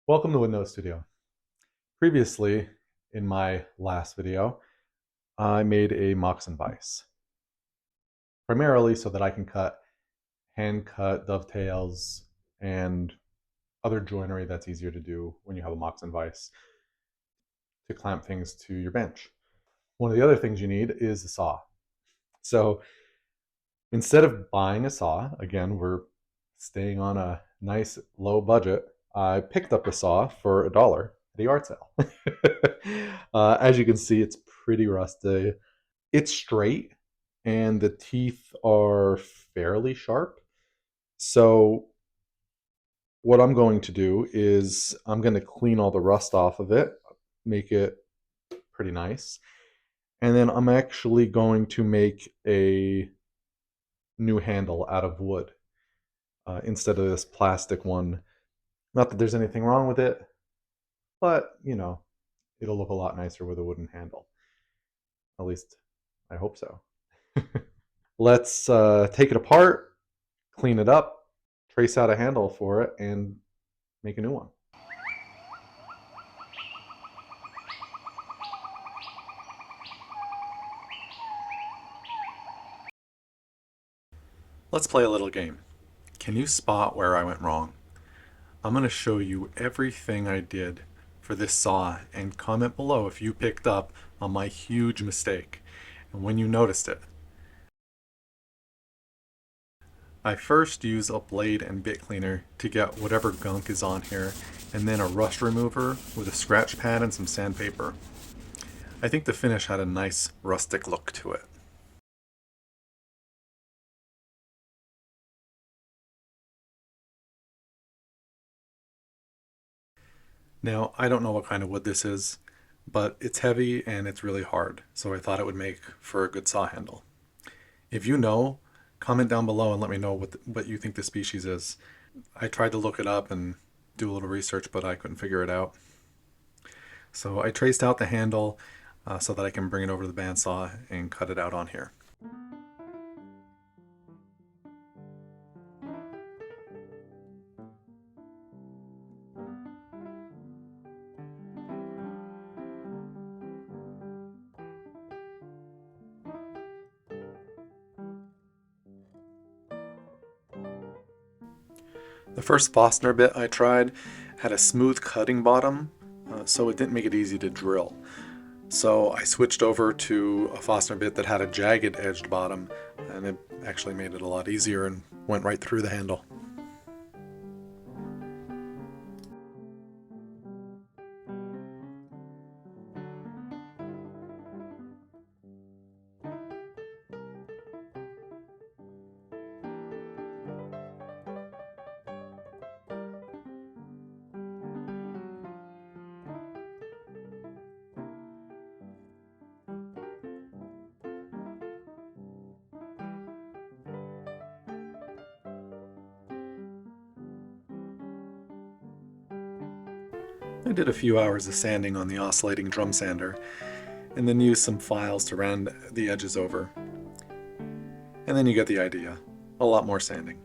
Welcome to Windows Studio. Previously, in my last video, I made a moccasin vise, primarily so that I can hand cut dovetails and other joinery that's easier to do when you have a moccasin vise to clamp things to your bench. One of the other things you need is a saw. So instead of buying a saw, again, we're staying on a nice low budget. I picked up a saw for $1 at a yard sale. As you can see, it's pretty rusty. It's straight and the teeth are fairly sharp. So what I'm going to do is I'm going to clean all the rust off of it, make it pretty nice. And then I'm actually going to make a new handle out of wood instead of this plastic one. Not that there's anything wrong with it, but it'll look a lot nicer with a wooden handle. At least I hope so. Let's take it apart, clean it up, trace out a handle for it, and make a new one. Let's play a little game. Can you spot where I went wrong? I'm going to show you everything I did for this saw and comment below if you picked up on my huge mistake and when you noticed it. I first use a blade and bit cleaner to get whatever gunk is on here, and then a rust remover with a scratch pad and some sandpaper. I think the finish had a nice rustic look to it. Now, I don't know what kind of wood this is, but it's heavy and it's really hard, so I thought it would make for a good saw handle. If you know, comment down below and let me know what you think the species is. I tried to look it up and do a little research, but I couldn't figure it out. So I traced out the handle so that I can bring it over to the bandsaw and cut it out on here. The first Fostner bit I tried had a smooth cutting bottom, so it didn't make it easy to drill. So I switched over to a Fostner bit that had a jagged edged bottom, and it actually made it a lot easier and went right through the handle. I did a few hours of sanding on the oscillating drum sander, and then used some files to round the edges over. And then you get the idea. A lot more sanding.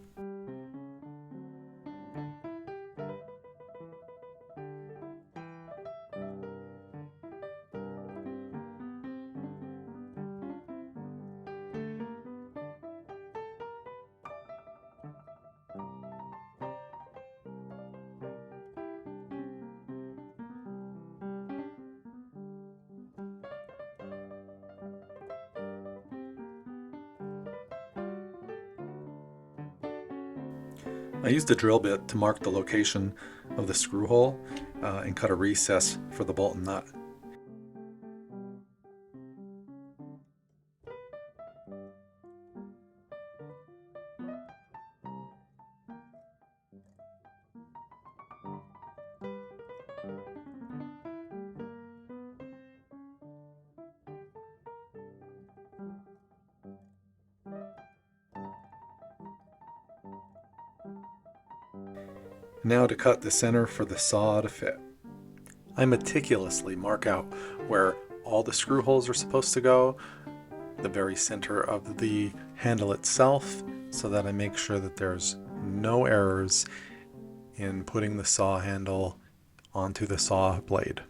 I used a drill bit to mark the location of the screw hole and cut a recess for the bolt and nut. Now to cut the center for the saw to fit. I meticulously mark out where all the screw holes are supposed to go, the very center of the handle itself, so that I make sure that there's no errors in putting the saw handle onto the saw blade.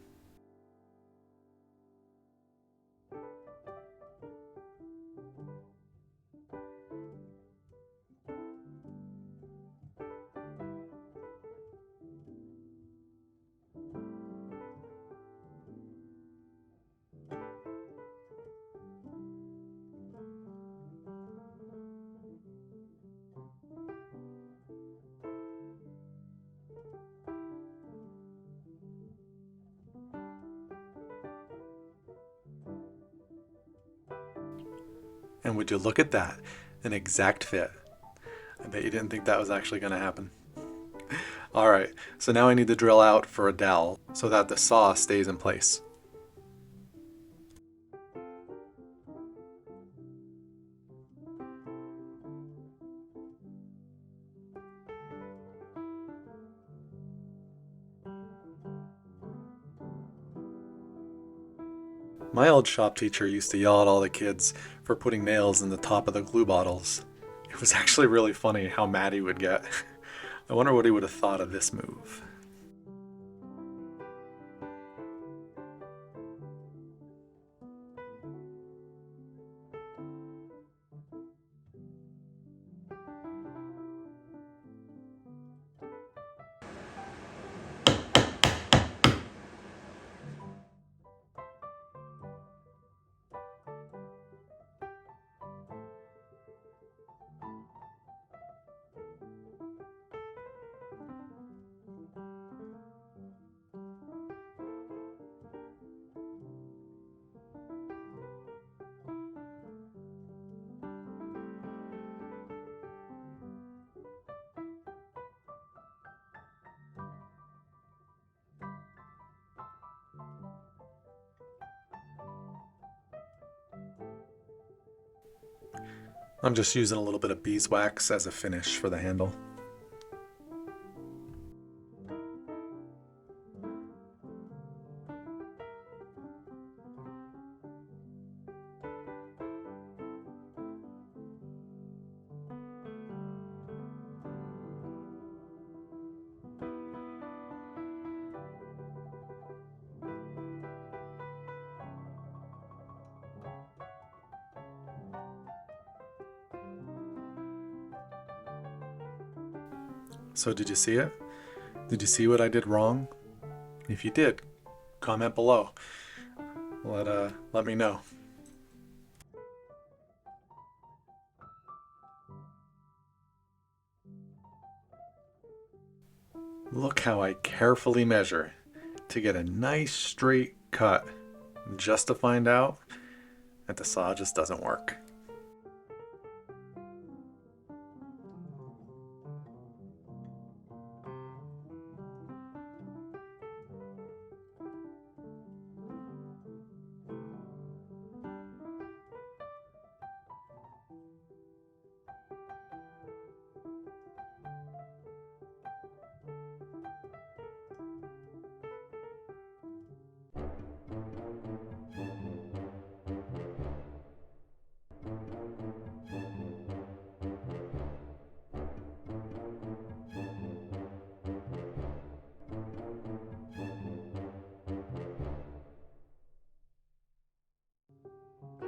And would you look at that, an exact fit. I bet you didn't think that was actually going to happen. All right, so now I need to drill out for a dowel so that the saw stays in place. My old shop teacher used to yell at all the kids for putting nails in the top of the glue bottles. It was actually really funny how mad he would get. I wonder what he would have thought of this move. I'm just using a little bit of beeswax as a finish for the handle. So did you see it? Did you see what I did wrong? If you did, comment below. Let me know. Look how I carefully measure to get a nice straight cut, just to find out that the saw just doesn't work.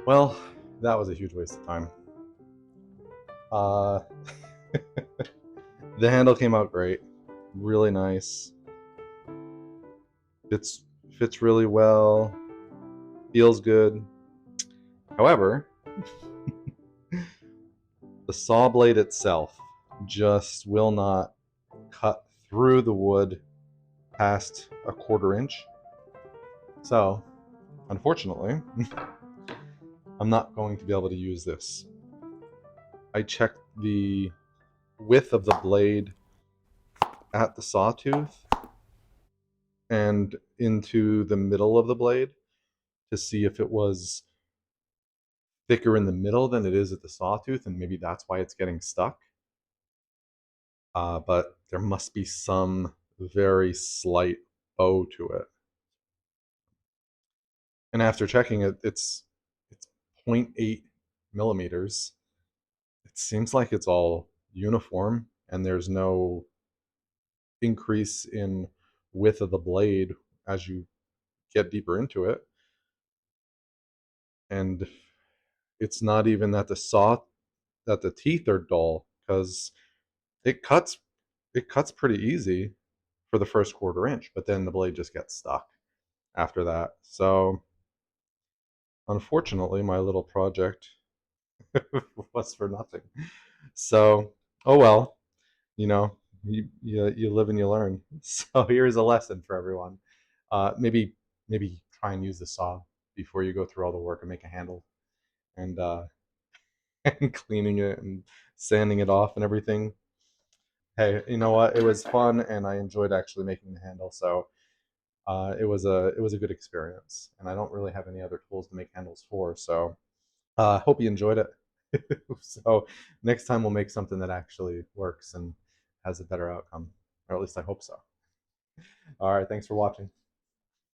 Well, that was a huge waste of time. Uh, the handle came out great, really nice. Fits really well, feels good. However, the saw blade itself just will not cut through the wood past a 1/4 inch. So, unfortunately, I'm not going to be able to use this. I checked the width of the blade at the sawtooth and into the middle of the blade to see if it was thicker in the middle than it is at the sawtooth, and maybe that's why it's getting stuck. But there must be some very slight bow to it. And after checking it, it's 0.8 millimeters. It seems like it's all uniform, and there's no increase in width of the blade as you get deeper into it. And it's not even that the teeth are dull, because it cuts it cuts pretty easy for the first quarter inch, but then the blade just gets stuck after that. So unfortunately, my little project was for nothing. So, oh well, you know, you live and you learn. So here's a lesson for everyone. Maybe try and use the saw before you go through all the work and make a handle, and and cleaning it and sanding it off and everything. Hey, you know what? It was fun, and I enjoyed actually making the handle. So it was a good experience, and I don't really have any other tools to make handles for. So hope you enjoyed it. So next time we'll make something that actually works and has a better outcome, or at least I hope so. All right, thanks for watching.